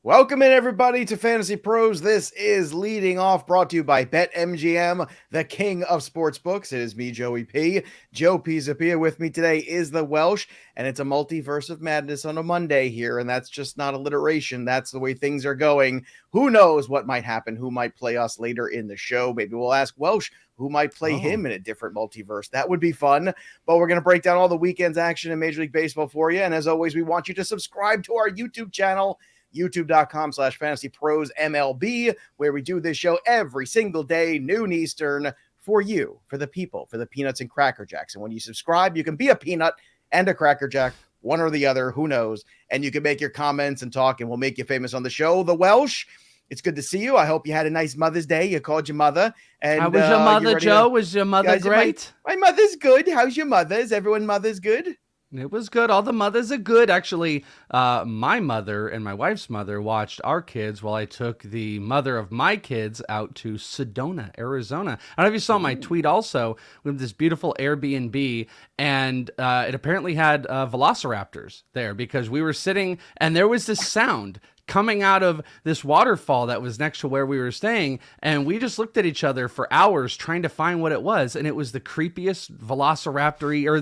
Welcome in, everybody, to Fantasy Pros. This is Leading Off, brought to you by BetMGM, the king of sportsbooks. It is me, Joey P. Joe Pizzapia. With me today is the Welsh, and it's a multiverse of madness on a Monday here, and that's just not alliteration. That's the way things are going. Who knows what might happen, who might play us later in the show. Maybe we'll ask Welsh who might play him in a different multiverse. That would be fun. But we're going to break down all the weekend's action in Major League Baseball for you. And as always, we want you to subscribe to our YouTube channel, youtube.com/fantasypros MLB, where we do this show every single day, noon Eastern, for you, for the people, for the peanuts and cracker jacks. And when you subscribe, you can be a peanut and a cracker jack, one or the other, who knows? And you can make your comments and talk, and we'll make you famous on the show. The Welsh, it's good to see you. I hope you had a nice Mother's Day. You called your mother. And how was your mother, Joe? Was your mother great? My mother's good. How's your mother? Is everyone mother's good? It was good. All the mothers are good. Actually, my mother and my wife's mother watched our kids while I took the mother of my kids out to Sedona, Arizona. I don't know if you saw my tweet also. We have this beautiful Airbnb, and it apparently had velociraptors there because we were sitting, and there was this sound coming out of this waterfall that was next to where we were staying, and we just looked at each other for hours trying to find what it was, and it was the creepiest velociraptor-y, or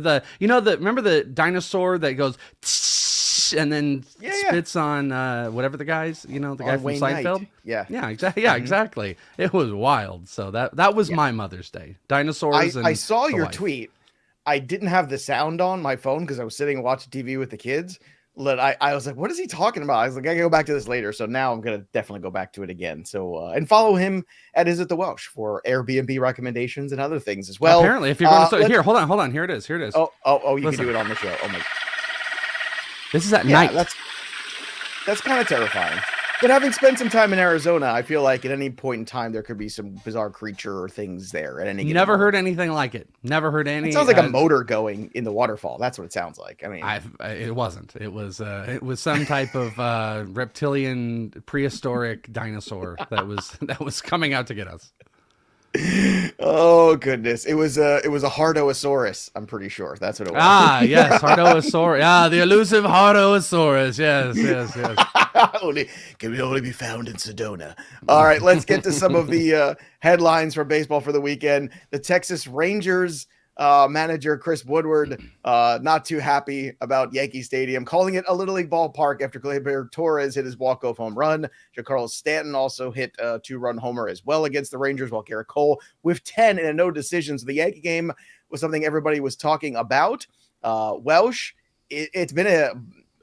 remember the dinosaur that goes and then spits on whatever the guys, the guy from Wayne Seinfeld? Knight. Yeah, exactly. Yeah, exactly. It was wild. So that was my Mother's Day. Dinosaurs. I saw your tweet. I didn't have the sound on my phone because I was sitting and watching TV with the kids. I was like, what is he talking about? I was like, I gotta go back to this later. So now I'm gonna definitely go back to it again. So and follow him at Is It the Welsh for Airbnb recommendations and other things as well. Apparently, if you're going to start here, hold on. Here it is. Oh, you can do it on the show. Oh my! This is at night. That's kind of terrifying. But having spent some time in Arizona, I feel like at any point in time there could be some bizarre creature or things there at any. Never heard anything like it. Never heard any. It sounds like a motor going in the waterfall. That's what it sounds like. I mean, it wasn't. It was some type of reptilian prehistoric dinosaur that was coming out to get us. Oh goodness! It was a Hardosaurus. I'm pretty sure that's what it was. Ah, yes, Hardosaurus. Ah, the elusive Hardosaurus. Yes. Can only be found in Sedona. All right, let's get to some of the headlines for baseball for the weekend. The Texas Rangers manager Chris Woodward not too happy about Yankee Stadium, calling it a Little League ballpark after Gleyber Torres hit his walk-off home run. Giancarlo Stanton also hit a 2-run homer as well against the Rangers, while Garrett Cole with 10 and a no decision. So the Yankee game was something everybody was talking about. Welsh, it's been a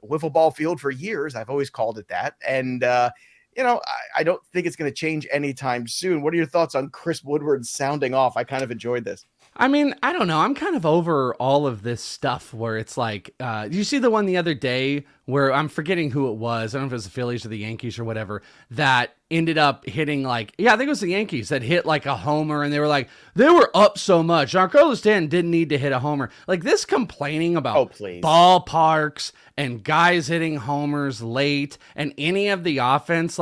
wiffle ball field for years. I've always called it that. And, I don't think it's going to change anytime soon. What are your thoughts on Chris Woodward sounding off? I kind of enjoyed this. I mean, I don't know. I'm kind of over all of this stuff where it's like, you see the one the other day where I'm forgetting who it was. I don't know if it was the Phillies or the Yankees or whatever that ended up hitting I think it was the Yankees that hit like a homer, and they were up so much. Giancarlo Stanton didn't need to hit a homer. Like this complaining about ballparks and guys hitting homers late and any of the offense,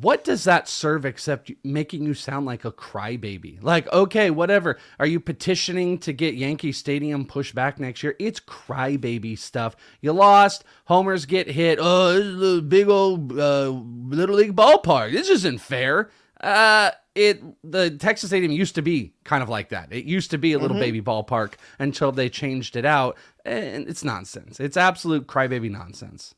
what does that serve except making you sound like a crybaby? Like, okay, whatever. Are you petitioning to get Yankee Stadium pushed back next year? It's crybaby stuff. You lost. Homers get hit. Oh, this is a big old Little League ballpark. This isn't fair. The Texas Stadium used to be kind of like that. It used to be a little baby ballpark until they changed it out. And it's nonsense. It's absolute crybaby nonsense.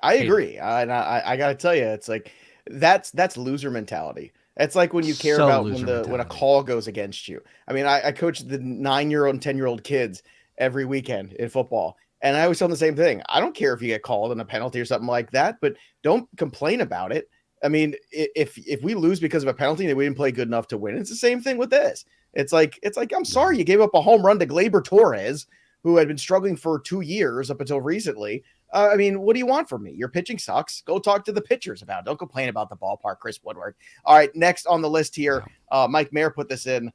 I agree. I got to tell you, it's like, that's loser mentality. It's like when you care about when a call goes against you. I mean, I coach the 9-year-old and 10-year-old kids every weekend in football, and I always tell them the same thing. I don't care if you get called on a penalty or something like that, but don't complain about it. I mean, if we lose because of a penalty and we didn't play good enough to win, it's the same thing with this. It's like I'm sorry you gave up a home run to Gleyber Torres, who had been struggling for 2 years up until recently. I mean, what do you want from me? Your pitching sucks. Go talk to the pitchers about it. Don't complain about the ballpark, Chris Woodward. All right, next on the list here, Mike Mayer put this in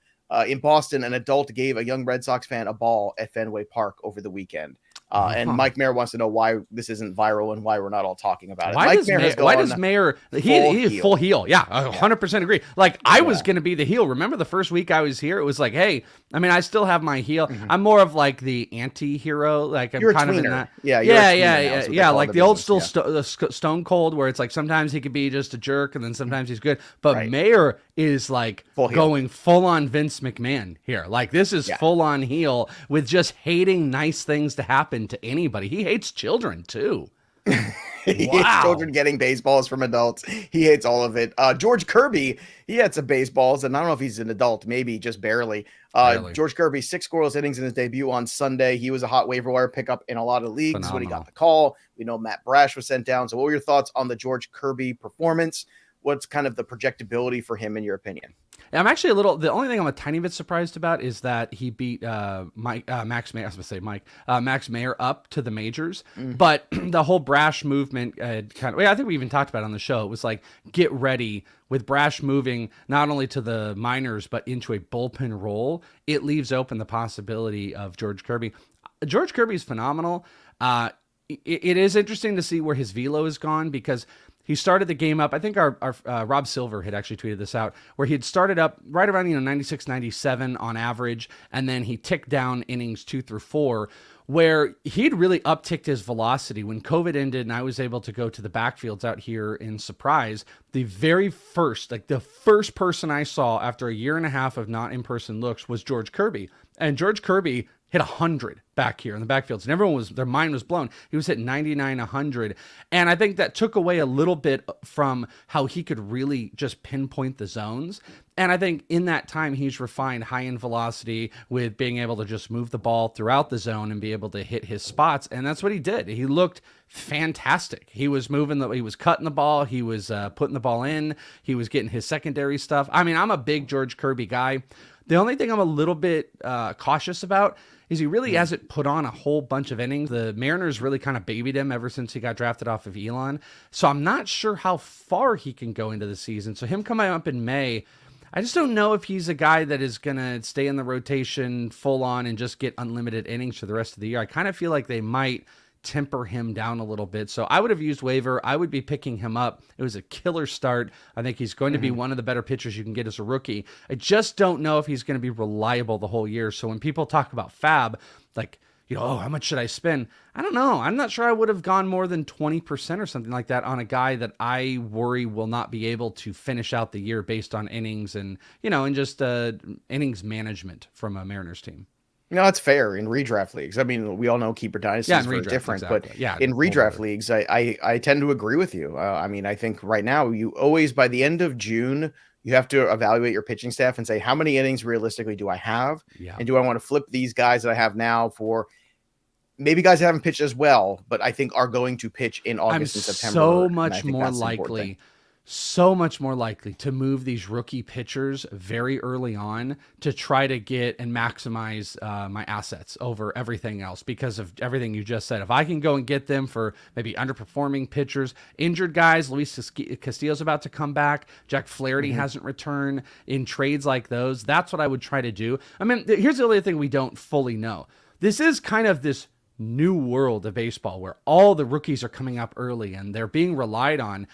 Boston, an adult gave a young Red Sox fan a ball at Fenway Park over the weekend. And Mike Mayer wants to know why this isn't viral and why we're not all talking about it. Why does Mayer he's full heel? Yeah, 100% agree. Like I was going to be the heel. Remember the first week I was here, it was like, hey, I mean, I still have my heel. I'm more of like the anti-hero. Like I'm kind of in that. Yeah. Like the old still Stone Cold, where it's like sometimes he could be just a jerk and then sometimes he's good. But Mayer is like going full on Vince McMahon here. Like this is full on heel with just hating nice things to happen to anybody. He hates children too. He hates children getting baseballs from adults. He hates all of it. George Kirby, he had some baseballs, and I don't know if he's an adult, maybe just barely. George Kirby, 6 scoreless innings in his debut on Sunday. He was a hot waiver wire pickup in a lot of leagues when he got the call. We know Matt Brash was sent down. So what were your thoughts on the George Kirby performance? What's kind of the projectability for him in your opinion? I'm actually the only thing I'm a tiny bit surprised about is that he beat Max Mayer. I was going to say Max Mayer up to the majors, but the whole Brash movement I think we even talked about it on the show. It was like, get ready with Brash moving not only to the minors, but into a bullpen role. It leaves open the possibility of George Kirby. George Kirby is phenomenal. It is interesting to see where his velo has gone because he started the game up. I think our Rob Silver had actually tweeted this out, where he had started up right around 96, 97 on average, and then he ticked down innings 2 through 4, where he'd really upticked his velocity. When COVID ended and I was able to go to the backfields out here in Surprise, the first person I saw after a year and a half of not in-person looks was George Kirby. And George Kirby hit 100 back here in the backfields, and their mind was blown. He was hitting 99, 100. And I think that took away a little bit from how he could really just pinpoint the zones. And I think in that time, he's refined high-end velocity with being able to just move the ball throughout the zone and be able to hit his spots. And that's what he did. He looked fantastic. He was he was cutting the ball. He was putting the ball in. He was getting his secondary stuff. I mean, I'm a big George Kirby guy. The only thing I'm a little bit cautious about is he really hasn't put on a whole bunch of innings. The Mariners really kind of babied him ever since he got drafted off of Elon. So I'm not sure how far he can go into the season. So him coming up in May, I just don't know if he's a guy that is going to stay in the rotation full on and just get unlimited innings for the rest of the year. I kind of feel like they might temper him down a little bit. So I would have used waiver. I would be picking him up. It was a killer start. I think he's going to be one of the better pitchers you can get as a rookie. I just don't know if he's going to be reliable the whole year. So when people talk about fab, like, how much should I spend? I don't know. I'm not sure I would have gone more than 20% or something like that on a guy that I worry will not be able to finish out the year based on innings and just innings management from a Mariners team. No, that's fair in redraft leagues. I mean, we all know keeper dynasties are different, exactly. But in redraft leagues, I tend to agree with you. I mean, I think right now you always, by the end of June, you have to evaluate your pitching staff and say, how many innings realistically do I have? Yeah. And do I want to flip these guys that I have now for maybe guys that haven't pitched as well, but I think are going to pitch in August and September? So much more likely to move these rookie pitchers very early on to try to get and maximize my assets over everything else because of everything you just said. If I can go and get them for maybe underperforming pitchers, injured guys, Luis Castillo's about to come back, Jack Flaherty hasn't returned, in trades like those, that's what I would try to do. I mean, here's the other thing we don't fully know. This is kind of this new world of baseball where all the rookies are coming up early and they're being relied on.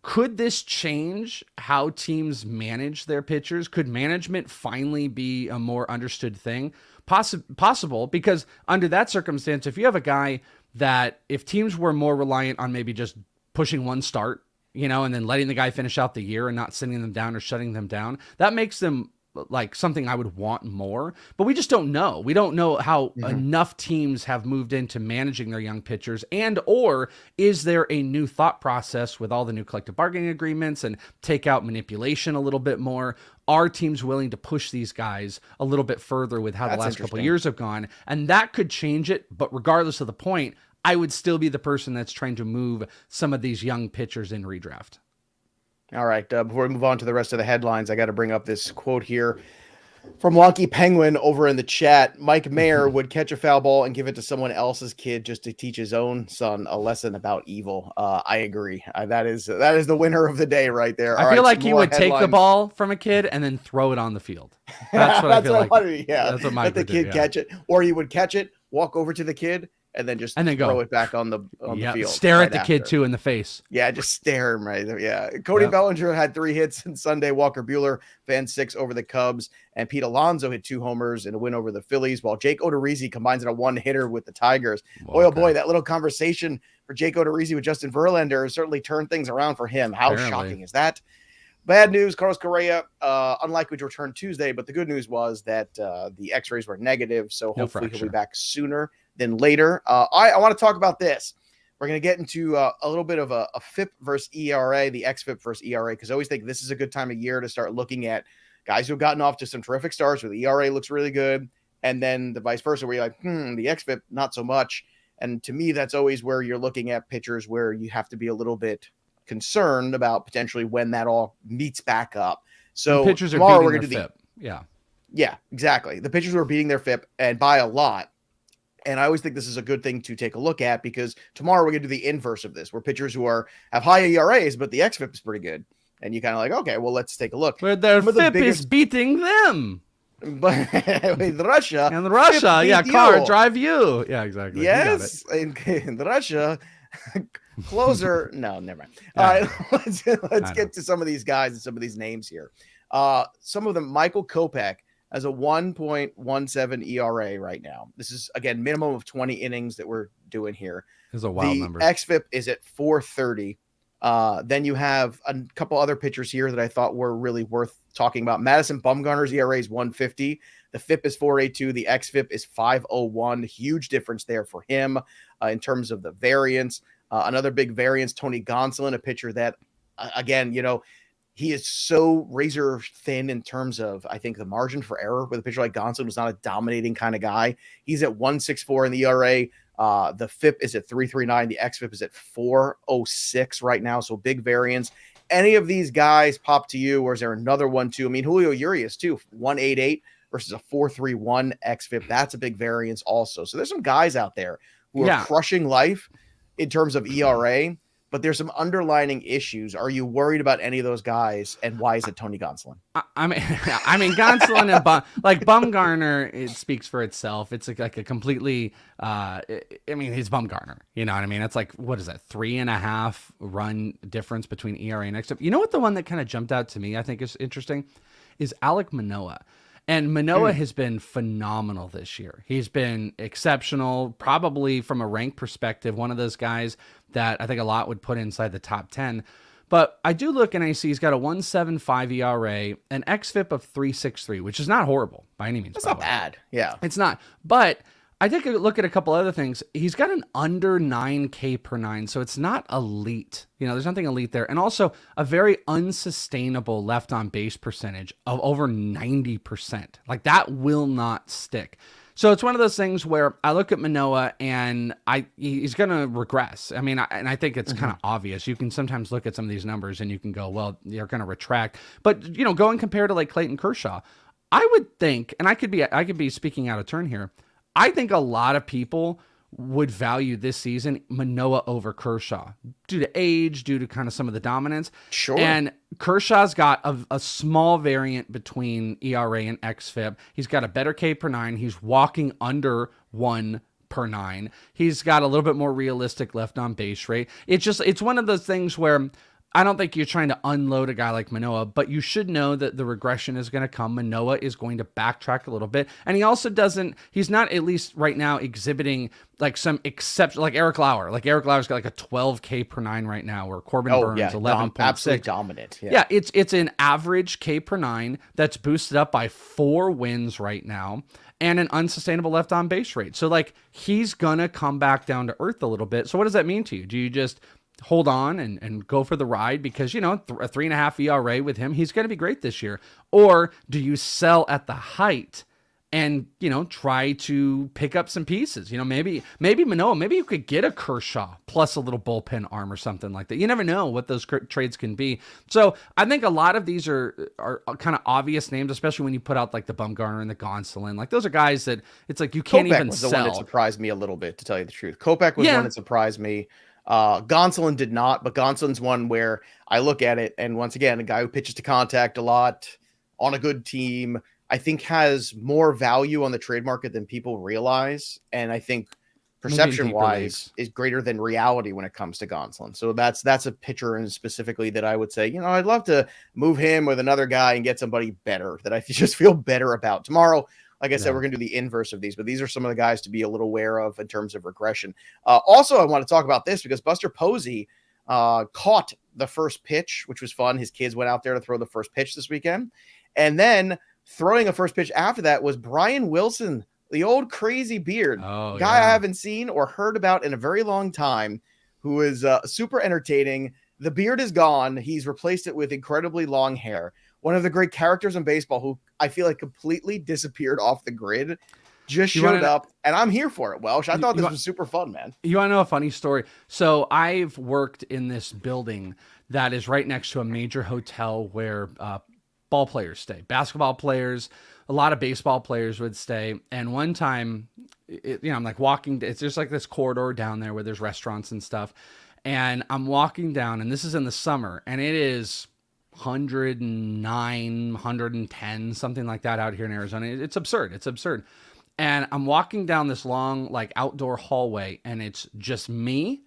Could this change how teams manage their pitchers? Could management finally be a more understood thing? Possible, because under that circumstance, if you have a guy that if teams were more reliant on maybe just pushing one start, and then letting the guy finish out the year and not sending them down or shutting them down, that makes them like something I would want more, but we just don't know. We don't know how enough teams have moved into managing their young pitchers, or is there a new thought process with all the new collective bargaining agreements and take out manipulation a little bit more? Are teams willing to push these guys a little bit further with how the last couple of years have gone? And that could change it. But regardless of the point, I would still be the person that's trying to move some of these young pitchers in redraft. All right, before we move on to the rest of the headlines, I got to bring up this quote here from Wonky Penguin over in the chat. Mike Mayer would catch a foul ball and give it to someone else's kid just to teach his own son a lesson about evil. I agree. That is the winner of the day right there. I feel like he would take the ball from a kid and then throw it on the field. That's what I feel like. That's what Mike would do. Let the kid catch it, or he would catch it, walk over to the kid, and then just And then throw go. it back on the field. Stare right at the after. kid too in the face. Yeah, just stare him right there. Yeah. Cody Bellinger had 3 hits on Sunday. Walker Buehler fan 6 over the Cubs. And Pete Alonso hit 2 homers in a win over the Phillies, while Jake Odorizzi combines in a 1-hitter with the Tigers. Boy, oh boy, that little conversation for Jake Odorizzi with Justin Verlander certainly turned things around for him. How shocking is that? Bad news, Carlos Correa, unlikely to return Tuesday, but the good news was that the x-rays were negative, so hopefully he'll be back sooner than later. I want to talk about this. We're going to get into a little bit of a FIP versus ERA, the xFIP versus ERA, because I always think this is a good time of year to start looking at guys who have gotten off to some terrific starts where the ERA looks really good, and then the vice versa, where you're like, the xFIP, not so much. And to me, that's always where you're looking at pitchers where you have to be a little bit concerned about potentially when that all meets back up. So pitchers tomorrow are we're going to do FIP. Yeah, exactly. The pitchers who are beating their FIP, and by a lot. And I always think this is a good thing to take a look at, because tomorrow we're going to do the inverse of this, where pitchers who have high ERAs, but the xFIP is pretty good. And you kind of like, okay, well, let's take a look. Where their FIP is beating them. But with Russia. And Russia, car drive you. Yeah, exactly. Yes, in Russia, closer. No, never mind. Yeah. All right, let's get to some of these guys and some of these names here. Some of them, Michael Kopech has a 1.17 ERA right now. This is, again, minimum of 20 innings that we're doing here. This is a wild number. xFIP is at 430. Then you have a couple other pitchers here that I thought were really worth talking about. Madison Bumgarner's ERA is 150. The FIP is 482. The xFIP is 501. Huge difference there for him in terms of the variance. Another big variance, Tony Gonsolin, a pitcher that, again, he is so razor thin in terms of, I think, the margin for error with a pitcher like Gonsolin, who's not a dominating kind of guy. He's at 164 in the ERA. The FIP is at 339. The xFIP is at 406 right now. So big variance. Any of these guys pop to you, or is there another one too? I mean, Julio Urias too, 188 versus a 431 xFIP. That's a big variance also. So there's some guys out there who are crushing life in terms of ERA, but there's some underlying issues. Are you worried about any of those guys, and why is it Tony Gonsolin? I mean, Gonsolin and Bumgarner, it speaks for itself. It's like a completely, he's Bumgarner. You know what I mean? It's like, what is that, 3.5 run difference between ERA and xFIP? You know what the one that kind of jumped out to me, I think is interesting, is Alek Manoah. And Manoah has been phenomenal this year. He's been exceptional, probably from a rank perspective, one of those guys that I think a lot would put inside the top 10. But I do look and I see he's got a 1.75 ERA, an xFIP of 3.63, which is not horrible by any means. That's not bad. Yeah. It's not. But I take a look at a couple other things. He's got an under 9K per 9, so it's not elite. There's nothing elite there. And also a very unsustainable left on base percentage of over 90%. Like, that will not stick. So it's one of those things where I look at Manoah and he's going to regress. I mean, I think it's kind of obvious. You can sometimes look at some of these numbers and you can go, well, you're going to retract. But, go and compare to like Clayton Kershaw. I would think, and I could be speaking out of turn here, I think a lot of people would value this season Manoah over Kershaw due to age, due to kind of some of the dominance. Sure. And Kershaw's got a small variant between ERA and xFIP. He's got a better K per 9. He's walking under 1 per 9. He's got a little bit more realistic left on base rate. It's one of those things where I don't think you're trying to unload a guy like Manoah, but you should know that the regression is going to come. Manoah is going to backtrack a little bit. And he's not, at least right now, exhibiting like some exception, like Eric Lauer. Like Eric Lauer's got like a 12K per 9 right now, or Corbin Burns, 11.6. Absolutely dominant. Yeah, it's an average K per 9 that's boosted up by 4 wins right now, and an unsustainable left on base rate. So like, he's going to come back down to earth a little bit. So what does that mean to you? Do you just hold on and go for the ride because, a 3.5 ERA with him, he's going to be great this year? Or do you sell at the height and, try to pick up some pieces? Maybe Manoah, maybe you could get a Kershaw plus a little bullpen arm or something like that. You never know what those trades can be. So I think a lot of these are kind of obvious names, especially when you put out like the Bumgarner and the Gonsolin. Like, those are guys that it's like you can't Kopech even was sell. the one that surprised me a little bit, to tell you the truth. Kopech was one that surprised me. Gonsolin did not, but Gonsolin's one where I look at it, and once again, a guy who pitches to contact a lot on a good team, I think has more value on the trade market than people realize. And I think Maybe in perception deeper wise leagues. is greater than reality when it comes to Gonsolin. So that's a pitcher and specifically that I would say, I'd love to move him with another guy and get somebody better that I just feel better about tomorrow. Like I said, we're going to do the inverse of these, but these are some of the guys to be a little aware of in terms of regression. Also, I want to talk about this because Buster Posey caught the first pitch, which was fun. His kids went out there to throw the first pitch this weekend. And then throwing a first pitch after that was Brian Wilson, the old crazy beard guy I haven't seen or heard about in a very long time, who is super entertaining. The beard is gone. He's replaced it with incredibly long hair. One of the great characters in baseball who I feel like completely disappeared off the grid, just showed up, and I'm here for it, Welsh. I thought this was super fun, man. You want to know a funny story? So I've worked in this building that is right next to a major hotel where ball players stay, basketball players, a lot of baseball players would stay. And one time, I'm like walking, it's just like this corridor down there where there's restaurants and stuff. And I'm walking down, and this is in the summer, and it is 109, 110, something like that out here in Arizona. It's absurd. It's absurd. And I'm walking down this long, like outdoor hallway, and it's just me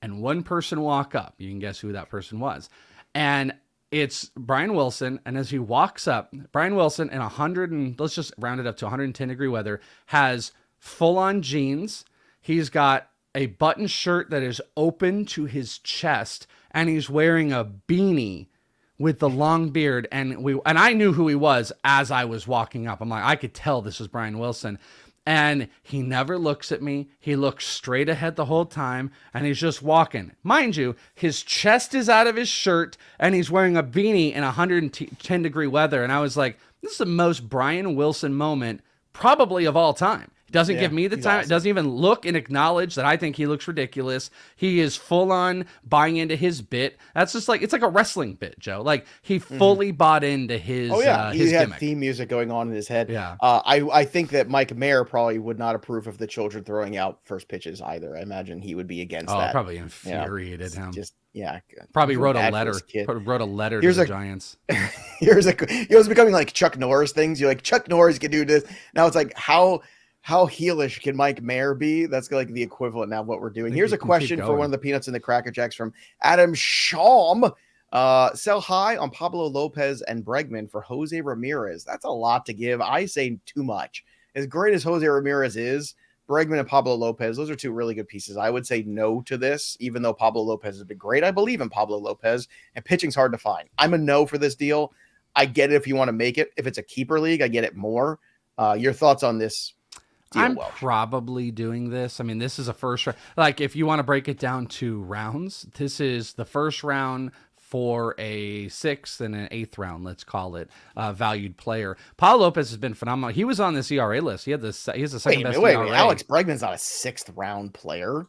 and one person walk up. You can guess who that person was. And it's Brian Wilson. And as he walks up, Brian Wilson in let's just round it up to 110 degree weather, has full on jeans. He's got a button shirt that is open to his chest, and he's wearing a beanie with the long beard. And I knew who he was as I was walking up. I'm like, I could tell this was Brian Wilson. And he never looks at me. He looks straight ahead the whole time, and he's just walking. Mind you, his chest is out of his shirt, and he's wearing a beanie in 110 degree weather. And I was like, this is the most Brian Wilson moment probably of all time. He doesn't give me the time. Awesome. It doesn't even look and acknowledge that I think he looks ridiculous. He is full on buying into his bit. That's just like, it's like a wrestling bit, Joe. Like he fully bought into his he had gimmick. Theme music going on in his head. Yeah. I think that Mike Mayer probably would not approve of the children throwing out first pitches either. I imagine he would be against that. Probably infuriated him. Probably wrote a letter. Wrote a letter to the Giants. It was becoming like Chuck Norris things. You're like, Chuck Norris can do this. Now it's like, how heelish can Mike Mayer be? That's like the equivalent now of what we're doing. Here's a question for one of the Peanuts and the Cracker Jacks from Adam Schaum. Sell high on Pablo Lopez and Bregman for Jose Ramirez. That's a lot to give. I say too much. As great as Jose Ramirez is, Bregman and Pablo Lopez, those are two really good pieces. I would say no to this, even though Pablo Lopez has been great. I believe in Pablo Lopez, and pitching's hard to find. I'm a no for this deal. I get it if you want to make it. If it's a keeper league, I get it more. Your thoughts on this? I'm probably doing this. I mean, this is a first round. Like, if you want to break it down to rounds, this is the first round for a sixth and an eighth round, let's call it, valued player. Pablo Lopez has been phenomenal. He was on this ERA list. He has the second best ERA. Alex Bregman's not a sixth round player.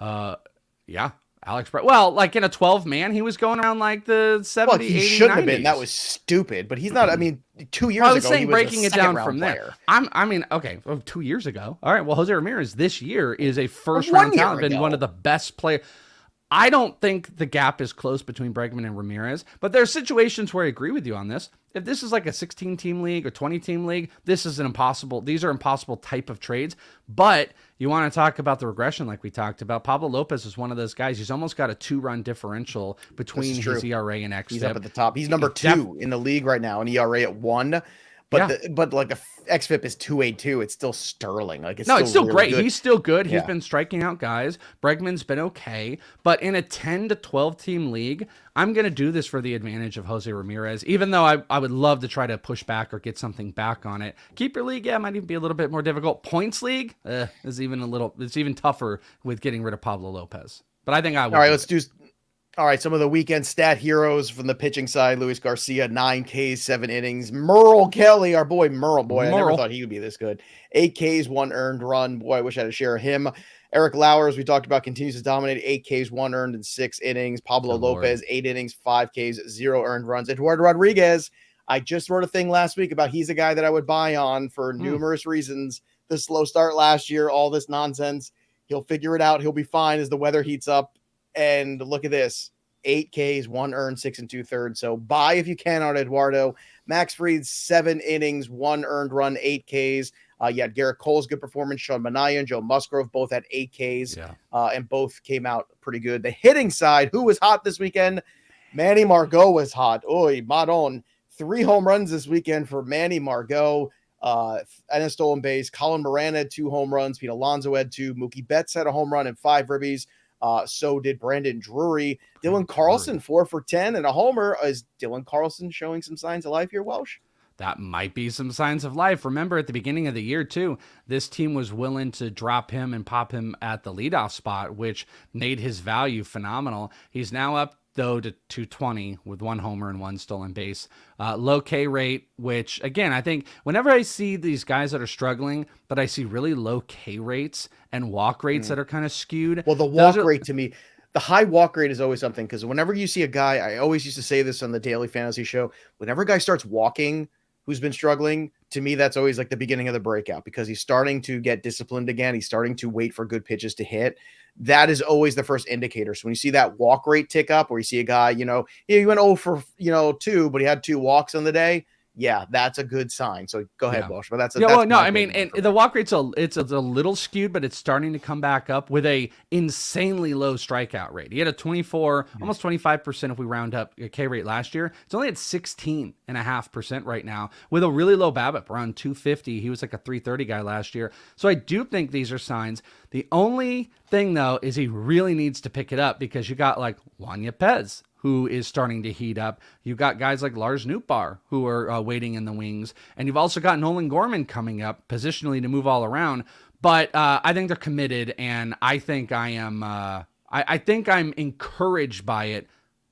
Yeah. Well, like in a 12-man, he was going around like the 70, 80, 90s. He shouldn't have been. That was stupid. But he's not. I mean, 2 years ago, I was saying, he was breaking it down from player. there. Okay, 2 years ago. All right, well, Jose Ramirez this year is a first-round talent, been one of the best players. I don't think the gap is close between Bregman and Ramirez, but there are situations where I agree with you on this. If this is like a 16-team league or 20-team league, these are impossible type of trades. But you want to talk about the regression like we talked about. Pablo Lopez is one of those guys. He's almost got a 2-run differential between his ERA and xFIP. He's up at the top. He's number 2 in the league right now, an ERA at 1. But like the xFIP is 2.82. It's still sterling. Like it's still really great. Good. He's still good. He's been striking out guys. Bregman's been okay. But in a 10 to 12 team league, I'm going to do this for the advantage of Jose Ramirez, even though I would love to try to push back or get something back on it. Keeper league, might even be a little bit more difficult. Points league is it's even tougher with getting rid of Pablo Lopez. But I think I will. All right, let's do. All right, some of the weekend stat heroes from the pitching side. Luis Garcia, 9 Ks, 7 innings. Merle Kelly, our boy Merle. I never thought he would be this good. 8 Ks, 1 earned run. Boy, I wish I had a share of him. Eric Lauer, we talked about, continues to dominate. 8 Ks, 1 earned in 6 innings. Pablo Lopez, 8 innings, 5 Ks, 0 earned runs. Eduardo Rodriguez, I just wrote a thing last week about he's a guy that I would buy on for numerous reasons. The slow start last year, all this nonsense. He'll figure it out. He'll be fine as the weather heats up. And look at this. 8 Ks, 1 earned, 6 2/3. So buy if you can on Eduardo. Max Fried, 7 innings, 1 earned run, 8 Ks. You had Garrett Cole's good performance. Sean Manaea and Joe Musgrove both had 8Ks, and both came out pretty good. The hitting side, who was hot this weekend? Manny Margot was hot. Oy, Madon. 3 home runs this weekend for Manny Margot. And a stolen base. Colin Moran had 2 home runs. Pete Alonso had 2. Mookie Betts had a home run and 5 ribbies. So did Brandon Drury. Dylan Carlson, 4 for 10 and a homer. Is Dylan Carlson showing some signs of life here, Welsh? That might be some signs of life. Remember, at the beginning of the year, too, this team was willing to drop him and pop him at the leadoff spot, which made his value phenomenal. He's now up, though, to 220 with 1 homer and 1 stolen base. Low K rate, which, again, I think whenever I see these guys that are struggling, but I see really low K rates and walk rates that are kind of skewed. Well, the walk rate to me, the high walk rate is always something, because whenever you see a guy, I always used to say this on the Daily Fantasy Show, whenever a guy starts walking who's been struggling, to me, that's always like the beginning of the breakout, because he's starting to get disciplined again. He's starting to wait for good pitches to hit. That is always the first indicator. So when you see that walk rate tick up, or you see a guy, he went 0 for, 2, but he had 2 walks on the day. Yeah, that's a good sign. So go ahead, Walsh. But that's a, and the walk rate's it's a little skewed, but it's starting to come back up with a insanely low strikeout rate. He had a 24, almost 25% if we round up a K rate last year. It's only at 16.5% right now with a really low BABIP, around 250. He was like a 330 guy last year. So I do think these are signs. The only thing, though, is he really needs to pick it up, because you got like Juan Yepez, who is starting to heat up. You've got guys like Lars Nootbaar, who are waiting in the wings. And you've also got Nolan Gorman coming up positionally to move all around. But I think they're committed, and I think I am. I think I'm encouraged by it,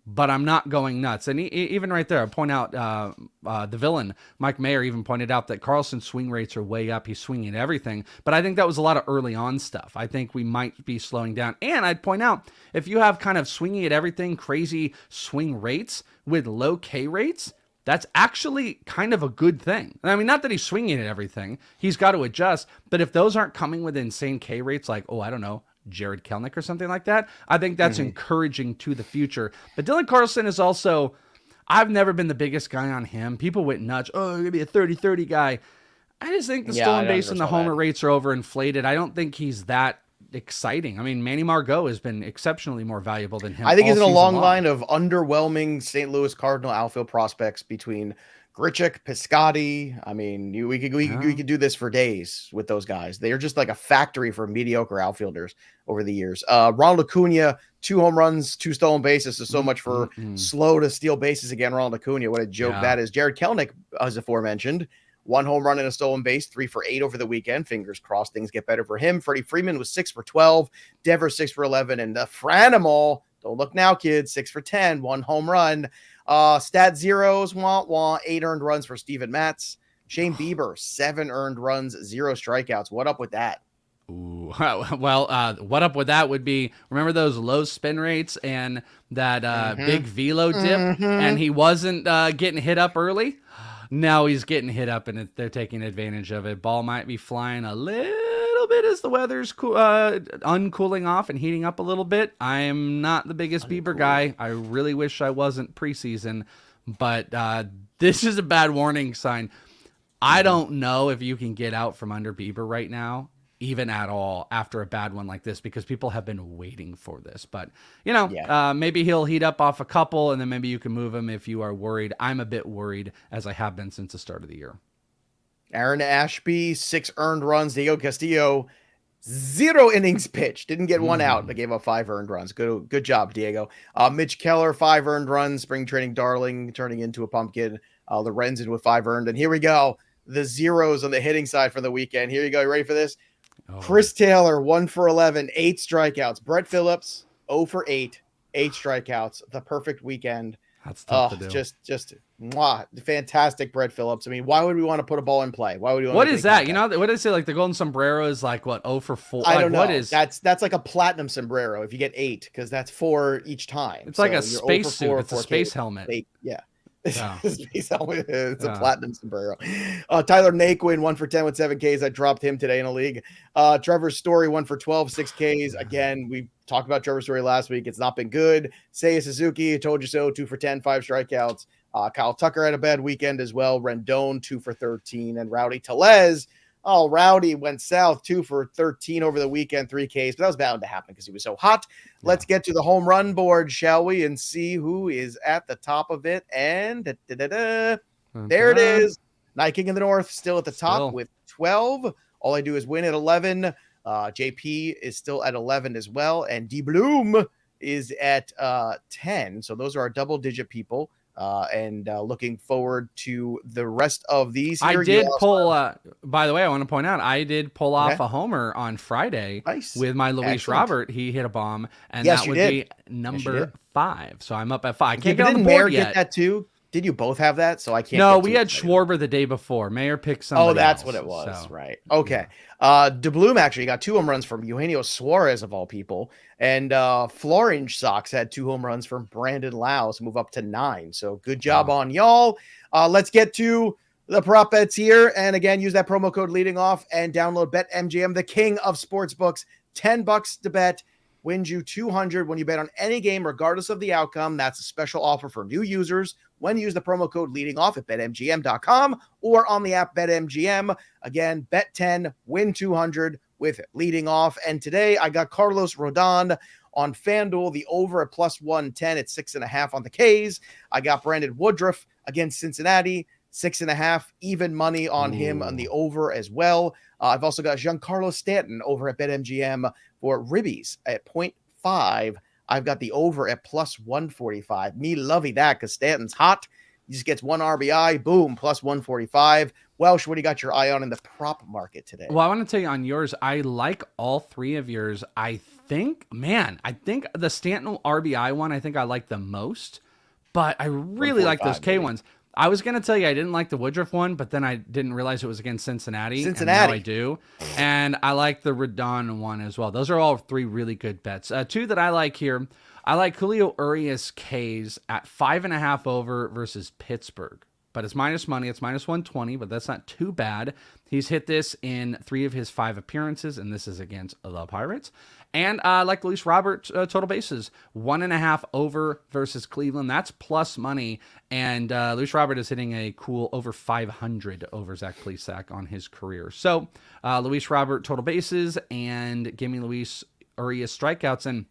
but I'm not going nuts. And even right there, I point out the villain, Mike Mayer, even pointed out that Carlson's swing rates are way up. He's swinging everything. But I think that was a lot of early on stuff. I think we might be slowing down. And I'd point out, if you have kind of swinging at everything, crazy swing rates with low K rates, that's actually kind of a good thing. I mean, not that he's swinging at everything. He's got to adjust. But if those aren't coming with insane K rates, like, I don't know, Jared Kelnick or something like that, I think that's encouraging to the future. But Dylan Carlson is also, I've never been the biggest guy on him. People went nuts. Oh, you're going to be a 30-30 guy. I just think the stolen base and the homer rates are overinflated. I don't think he's that exciting. I mean, Manny Margot has been exceptionally more valuable than him. I think he's in a long line of underwhelming St. Louis Cardinal outfield prospects between Grichuk, Piscotty. I mean, we could do this for days with those guys. They are just like a factory for mediocre outfielders over the years. Ronald Acuna, 2 home runs, 2 stolen bases. So much for slow to steal bases again. Ronald Acuna, what a joke that is. Jared Kelnick, as aforementioned, 1 home run and a stolen base, 3 for 8 over the weekend. Fingers crossed things get better for him. Freddie Freeman was 6 for 12. Devers 6 for 11. And the Franimal, don't look now, kids, 6 for 10, 1 home run. Stat zeros, 8 earned runs for Steven Matz. Shane Bieber, 7 earned runs, 0 strikeouts. What up with that? Ooh, well, what up with that would be, remember those low spin rates and that big velo dip, and he wasn't getting hit up early? Now he's getting hit up, and they're taking advantage of it. Ball might be flying a little bit as the weather's uncooling off and heating up a little bit. I am not the biggest Bieber guy. I really wish I wasn't preseason, but this is a bad warning sign. I don't know if you can get out from under Bieber right now, even at all, after a bad one like this, because people have been waiting for this. But, maybe he'll heat up off a couple, and then maybe you can move him if you are worried. I'm a bit worried, as I have been since the start of the year. Aaron Ashby, 6 earned runs. Diego Castillo, 0 innings pitched. Didn't get 1 out, but gave up 5 earned runs. Good job, Diego. Mitch Keller, 5 earned runs. Spring training darling, turning into a pumpkin. Lorenzen with 5 earned. And here we go. The zeros on the hitting side for the weekend. Here you go. You ready for this? Chris Taylor, 1 for 11, 8 strikeouts. Brett Phillips, 0 for 8, 8 strikeouts. The perfect weekend. That's tough to do. Just fantastic, Brett Phillips. I mean, why would we want to put a ball in play? Why would we? What is that? You know, what did I say? Like the golden sombrero is like what? 0 for 4. I don't know. What is that's like a platinum sombrero if you get 8, because that's 4 each time. It's like a space suit. It's a space helmet. 8, yeah. Space helmet. It's a platinum sombrero. Tyler Naquin, 1 for 10 with 7 Ks. I dropped him today in a league. Trevor Story, 1 for 12, 6 Ks. Again, we talked about Trevor Story last week. It's not been good. Seiya Suzuki, I told you so, 2 for 10, 5 strikeouts. Kyle Tucker had a bad weekend as well. Rendon, 2 for 13. And Rowdy Tellez, Oh, Rowdy went south 2 for 13 over the weekend, 3 Ks, but that was bound to happen because he was so hot. Yeah. Let's get to the home run board, shall we, and see who is at the top of it. And there it is. Night King in the North still at the top with 12. All I do is win at 11. JP is still at 11 as well. And D Bloom is at 10. So those are our double-digit people. And looking forward to the rest of these. I did pull, by the way, I want to point out, I did pull off a homer on Friday with my Luis Robert. He hit a bomb, and that would be number 5. So I'm up at 5. I can't get on the board yet. Get that too? Did you both have that? So I can't. No, we had Schwarber the day before. Mayor picked somebody. Oh, that's else, what it was. so. Right. Okay. De Bloom actually got 2 home runs from Eugenio Suarez of all people. And Florange Sox had 2 home runs from Brandon Lau to move up to 9. So good job on y'all. Let's get to the prop bets here. And again, use that promo code leading off and download BetMGM, the king of sportsbooks. $10 to bet. Wins you $200 when you bet on any game, regardless of the outcome. That's a special offer for new users when you use the promo code leading off at betmgm.com or on the app BetMGM. Again, bet 10, win 200 with leading off. And today I got Carlos Rodon on FanDuel, the over at plus 110 at 6.5 on the Ks. I got Brandon Woodruff against Cincinnati, 6.5, even money on him on the over as well. I've also got Giancarlo Stanton over at BetMGM for ribbies at 0.5. I've got the over at plus 145. Me lovey that because Stanton's hot. He just gets 1 RBI. Boom, plus 145. Welsh, what do you got your eye on in the prop market today? Well, I want to tell you on yours, I like all 3 of yours. I think the Stanton RBI one, I think I like the most, but I really like those K ones. I was going to tell you I didn't like the Woodruff one, but then I didn't realize it was against Cincinnati. And now I do. And I like the Rodon one as well. Those are all 3 really good bets. 2 that I like here. I like Julio Urias K's at 5.5 over versus Pittsburgh. But it's minus money. It's minus 120, but that's not too bad. He's hit this in 3 of his 5 appearances, and this is against the Pirates. And like Luis Robert, total bases, 1.5 over versus Cleveland. That's plus money. And Luis Robert is hitting a cool over 500 over Zach Plesac on his career. So Luis Robert, total bases, and give me Luis Urias strikeouts. And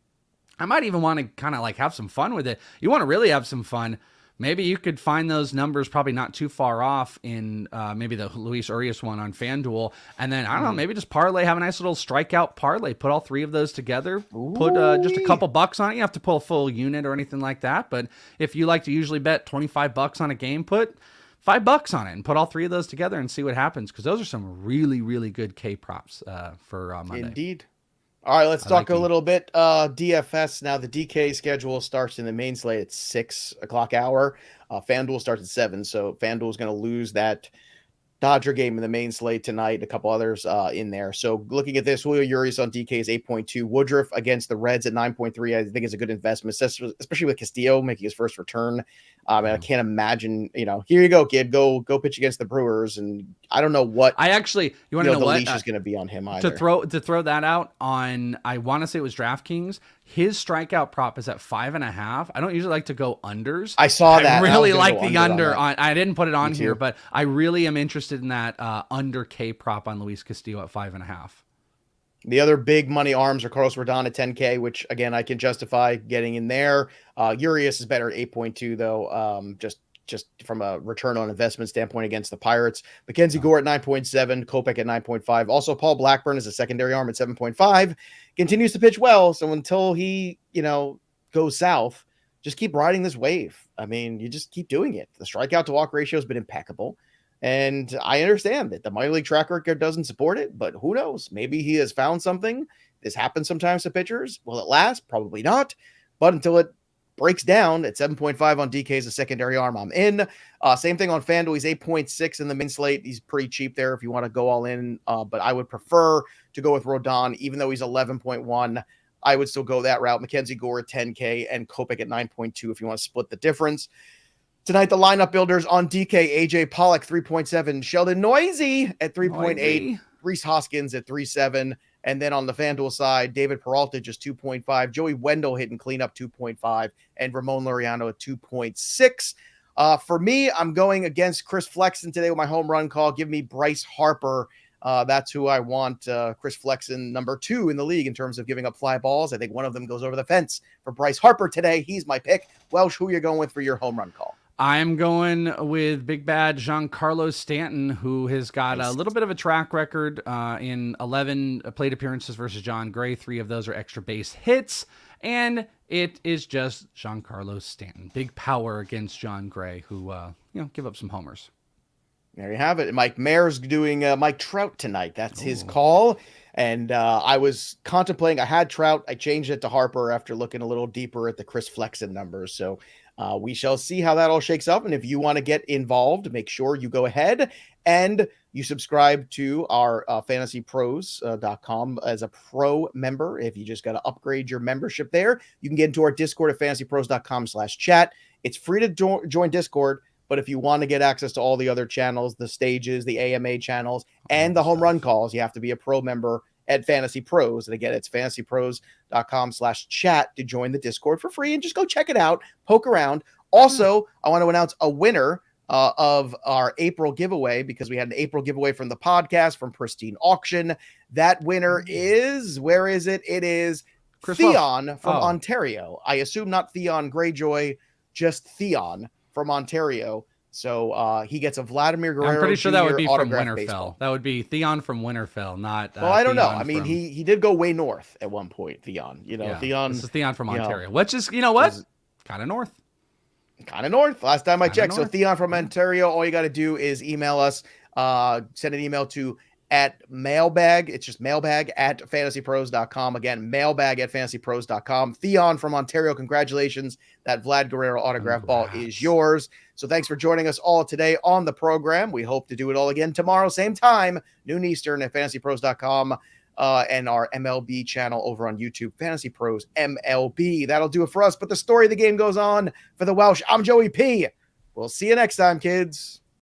I might even want to kind of like have some fun with it. You want to really have some fun. Maybe you could find those numbers probably not too far off in maybe the Luis Urias one on FanDuel. And then, I don't know, maybe just parlay, have a nice little strikeout parlay. Put all 3 of those together. Put just a couple bucks on it. You don't have to pull a full unit or anything like that. But if you like to usually bet 25 bucks on a game, put $5 on it and put all 3 of those together and see what happens. Because those are some really, really good K props for Monday. Indeed. All right, let's talk a little bit DFS. Now, the DK schedule starts in the main slate at 6 o'clock hour. FanDuel starts at 7, so FanDuel is going to lose that Dodger game in the main slate tonight, a couple others in there. So looking at this, Julio Urias on DK is 8.2. Woodruff against the Reds at 9.3. I think it's a good investment, especially with Castillo making his first return. And I can't imagine, here you go, kid, go pitch against the Brewers. And I don't know what you want to know the what leash is going to be on him either. To throw that out on, I want to say it was DraftKings. His strikeout prop is at 5.5. I don't usually like to go unders. I saw that. I really like the under on. I didn't put it on here, but I really am interested in that under K prop on Luis Castillo at 5.5. The other big money arms are Carlos Rodon at 10K, which again I can justify getting in there. Urias is better at 8.2 though. Just from a return on investment standpoint against the Pirates. Mackenzie Gore at 9.7, Kopech at 9.5. Also, Paul Blackburn is a secondary arm at 7.5. Continues to pitch well. So until he, goes south, just keep riding this wave. I mean, you just keep doing it. The strikeout to walk ratio has been impeccable. And I understand that the minor league track record doesn't support it, but who knows? Maybe he has found something. This happens sometimes to pitchers. Will it last? Probably not. But until it breaks down at 7.5 on DK as a secondary arm, I'm in. Same thing on FanDuel. He's 8.6 in the main slate. He's pretty cheap there if you want to go all in. But I would prefer to go with Rodon, even though he's 11.1. I would still go that route. Mackenzie Gore at 10K and Kopech at 9.2 if you want to split the difference. Tonight, the lineup builders on DK, AJ Pollock 3.7, Sheldon Noisy at 3.8, Rhys Hoskins at 3.7. And then on the FanDuel side, David Peralta just 2.5, Joey Wendell hitting cleanup 2.5, and Ramon Laureano at 2.6. For me, I'm going against Chris Flexen today with my home run call. Give me Bryce Harper That's who I want. Chris Flexen, number 2 in the league in terms of giving up fly balls. I think one of them goes over the fence for Bryce Harper today. He's my pick. Welsh, who are you going with for your home run call? I'm going with big bad Giancarlo Stanton, who has got a little bit of a track record in 11 plate appearances versus John Gray. 3 of those are extra base hits, and it is just Giancarlo Stanton. Big power against John Gray, who give up some homers. There you have it. Mike Mayer's doing Mike Trout tonight. That's his call. And I was contemplating, I had Trout. I changed it to Harper after looking a little deeper at the Chris Flexen numbers. So we shall see how that all shakes up. And if you want to get involved, make sure you go ahead and you subscribe to our FantasyPros.com as a pro member. If you just got to upgrade your membership there, you can get into our Discord at FantasyPros.com/chat. It's free to join Discord. But if you want to get access to all the other channels, the stages, the AMA channels, and the home run calls, you have to be a pro member at Fantasy Pros. And again, it's FantasyPros.com/chat to join the Discord for free and just go check it out, poke around. Also, I want to announce a winner of our April giveaway, because we had an April giveaway from the podcast from Pristine Auction. That winner is, where is it? It is Theon from Ontario. I assume not Theon Greyjoy, just Theon from Ontario. So he gets a Vladimir Guerrero. I'm pretty sure Jr. that would be from autographed Winterfell. baseball. That would be Theon from Winterfell, not. Well, I don't know. Theon I mean, from... he did go way north at one point. Theon, Theon. This is Theon from Ontario, which is, you know what, kind of north. Kind of north. Last time I checked. North. So Theon from Ontario. All you got to do is email us. Send an email to @mailbag. It's just mailbag @fantasypros.com. Again, mailbag @fantasypros.com. Theon from Ontario, congratulations. That Vlad Guerrero autograph ball is yours. So thanks for joining us all today on the program. We hope to do it all again tomorrow, same time, noon Eastern at fantasypros.com, and our MLB channel over on YouTube, Fantasy Pros MLB. That'll do it for us. But the story of the game goes on for the Welsh. I'm Joey P. We'll see you next time, kids.